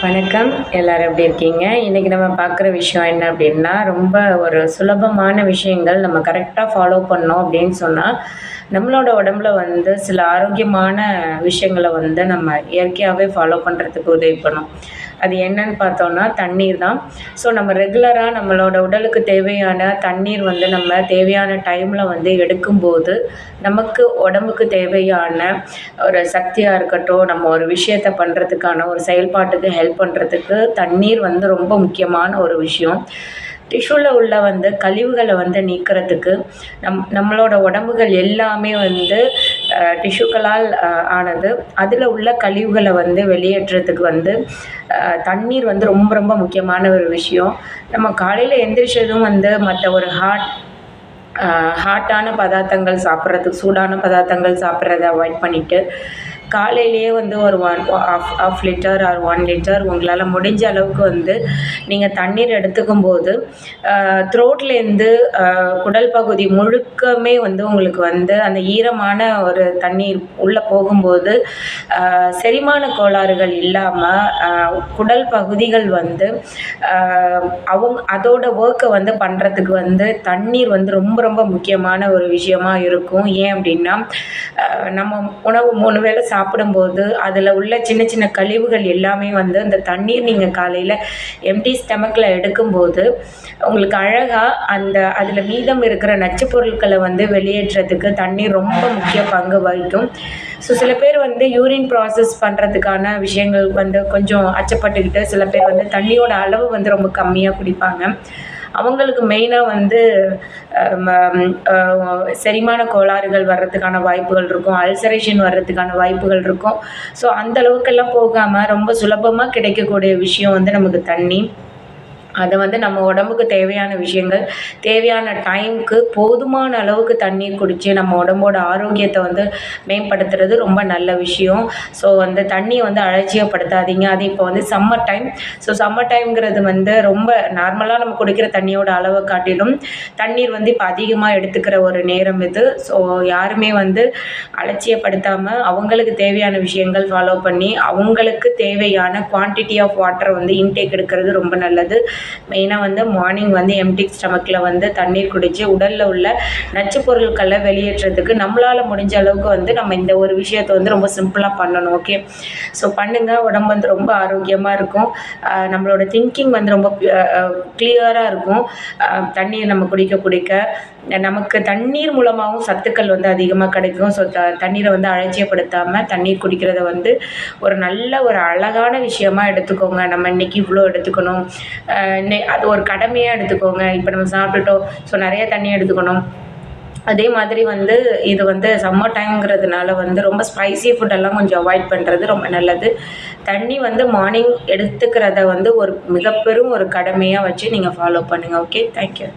வணக்கம். எல்லாரும் எப்படி இருக்கீங்க? இன்னைக்கு நம்ம பார்க்குற விஷயம் என்ன அப்படின்னா, ரொம்ப ஒரு சுலபமான விஷயங்கள் நம்ம கரெக்ட்டா ஃபாலோ பண்ணோம் அப்படின்னு சொன்னா, நம்மளோட உடம்புல வந்து சில ஆரோக்கியமான விஷயங்கள வந்து நம்ம இயற்கையாவே ஃபாலோ பண்றதுக்கு உதவி பண்ணும். அது என்னன்னு பார்த்தோம்னா, தண்ணீர் தான். ஸோ நம்ம ரெகுலரா நம்மளோட உடலுக்கு தேவையான தண்ணீர் வந்து நம்ம தேவையான டைம்ல வந்து எடுக்கும்போது, நமக்கு உடம்புக்கு தேவையான ஒரு சக்தியா இருக்கட்டும், நம்ம ஒரு விஷயத்த பண்றதுக்கான ஒரு செயல்பாட்டுக்கு ஹெல்ப் பண்றதுக்கு தண்ணீர் வந்து ரொம்ப முக்கியமான ஒரு விஷயம். டிஷ்யூல உள்ள வந்து கழிவுகள வந்து நீக்கிறதுக்கு, நம்மளோட உடம்புகள் எல்லாமே வந்து டிஷ்யூக்களால் ஆனது. அதில உள்ள கழிவுகள வந்து வெளியேற்றத்துக்கு வந்து தண்ணீர் வந்து ரொம்ப ரொம்ப முக்கியமான ஒரு விஷயம். நம்ம காலையில எந்திரிச்சதும் வந்து மத்த ஒரு ஹாட்டான பதார்த்தங்கள் சாப்பிட்றதுக்கு சூடான பதார்த்தங்கள் சாப்பிட்றத அவாய்ட் பண்ணிட்டு, காலையிலேயே வந்து ஒரு 1/2 லிட்டர் ஆர் 1 லிட்டர் உங்களால முடிஞ்ச அளவுக்கு வந்து நீங்க தண்ணீர் எடுத்துக்கும்போது, த்ரோட்லேருந்து குடல் பகுதி முழுக்கமே வந்து உங்களுக்கு வந்து அந்த ஈரமான ஒரு தண்ணீர் உள்ள போகும்போது, செரிமான கோளாறுகள் இல்லாம, குடல் பகுதிகள் வந்து அதோட வொர்க்க வந்து பண்றதுக்கு வந்து தண்ணீர் வந்து ரொம்ப ரொம்ப முக்கியமான ஒரு விஷயமா இருக்கும். ஏன் அப்படின்னா, நம்ம உணவு 3 வேளை சாப்பிடும்போது அதில் உள்ள சின்ன சின்ன கழிவுகள் எல்லாமே வந்து அந்த தண்ணீர் நீங்கள் காலையில் எம்டி ஸ்டமக்கில் எடுக்கும்போது உங்களுக்கு அழகாக அதில் மீதம் இருக்கிற நச்சு பொருட்களை வந்து வெளியேற்றத்துக்கு தண்ணீர் ரொம்ப முக்கிய பங்கு வகிக்கும். ஸோ சில பேர் வந்து யூரின் ப்ராசஸ் பண்ணுறதுக்கான விஷயங்கள் வந்து கொஞ்சம் அச்சப்பட்டுக்கிட்டு சில பேர் வந்து தண்ணியோட அளவு வந்து ரொம்ப கம்மியாக குடிப்பாங்க. அவங்களுக்கு மெயினாக வந்து செரிமான கோளாறுகள் வர்றதுக்கான வாய்ப்புகள் இருக்கும், அல்சரேஷன் வர்றதுக்கான வாய்ப்புகள் இருக்கும். ஸோ அந்த அளவுக்கெல்லாம் போகாமல் ரொம்ப சுலபமாக கிடைக்கக்கூடிய விஷயம் வந்து நமக்கு தண்ணி. அதை வந்து நம்ம உடம்புக்கு தேவையான விஷயங்கள் தேவையான டைமுக்கு போதுமான அளவுக்கு தண்ணீர் குடித்து நம்ம உடம்போட ஆரோக்கியத்தை வந்து மேம்படுத்துறது ரொம்ப நல்ல விஷயம். ஸோ வந்து தண்ணியை வந்து அலட்சியப்படுத்தாதீங்க. அது இப்போ வந்து சம்மர் டைம். ஸோ சம்மர் டைம்ங்கிறது வந்து ரொம்ப நார்மலாக நம்ம குடிக்கிற தண்ணியோட அளவை காட்டிலும் தண்ணீர் வந்து இப்போ அதிகமாக எடுத்துக்கிற ஒரு நேரம் இது. ஸோ யாருமே வந்து அலட்சியப்படுத்தாமல் அவங்களுக்கு தேவையான விஷயங்கள் ஃபாலோ பண்ணி அவங்களுக்கு தேவையான குவான்டிட்டி ஆஃப் வாட்டரை வந்து இன்டேக் எடுக்கிறது ரொம்ப நல்லது. மெயினாக வந்து மார்னிங் வந்து எம்டி ஸ்டமக்கில் வந்து தண்ணீர் குடித்து உடலில் உள்ள நச்சு பொருட்களை வெளியேற்றத்துக்கு நம்மளால் முடிஞ்ச அளவுக்கு வந்து நம்ம இந்த ஒரு விஷயத்தை வந்து ரொம்ப சிம்பிளாக பண்ணணும். ஓகே, ஸோ பண்ணுங்கள். உடம்பு வந்து ரொம்ப ஆரோக்கியமாக இருக்கும். நம்மளோட திங்கிங் வந்து ரொம்ப கிளியராக இருக்கும். தண்ணியை நம்ம குடிக்க நமக்கு தண்ணீர் மூலமாகவும் சத்துக்கள் வந்து அதிகமாக கிடைக்கும். ஸோ தண்ணீரை வந்து அலட்சியப்படுத்தாமல் தண்ணீர் குடிக்கிறத வந்து ஒரு நல்ல ஒரு அழகான விஷயமா எடுத்துக்கோங்க. நம்ம இன்றைக்கி இவ்வளோ எடுத்துக்கணும், அது ஒரு கடமையாக எடுத்துக்கோங்க. இப்போ நம்ம சாப்பிட்டுட்டோம், ஸோ நிறைய தண்ணி எடுத்துக்கணும். அதே மாதிரி வந்து இது வந்து சம்மர் டைம்ங்கிறதுனால வந்து ரொம்ப ஸ்பைசி ஃபுட்டெல்லாம் கொஞ்சம் அவாய்ட் பண்ணுறது ரொம்ப நல்லது. தண்ணி வந்து மார்னிங் எடுத்துக்கிறத வந்து ஒரு மிகப்பெரும் ஒரு கடமையாக வச்சு நீங்கள் ஃபாலோ பண்ணுங்கள். Okay, thank you.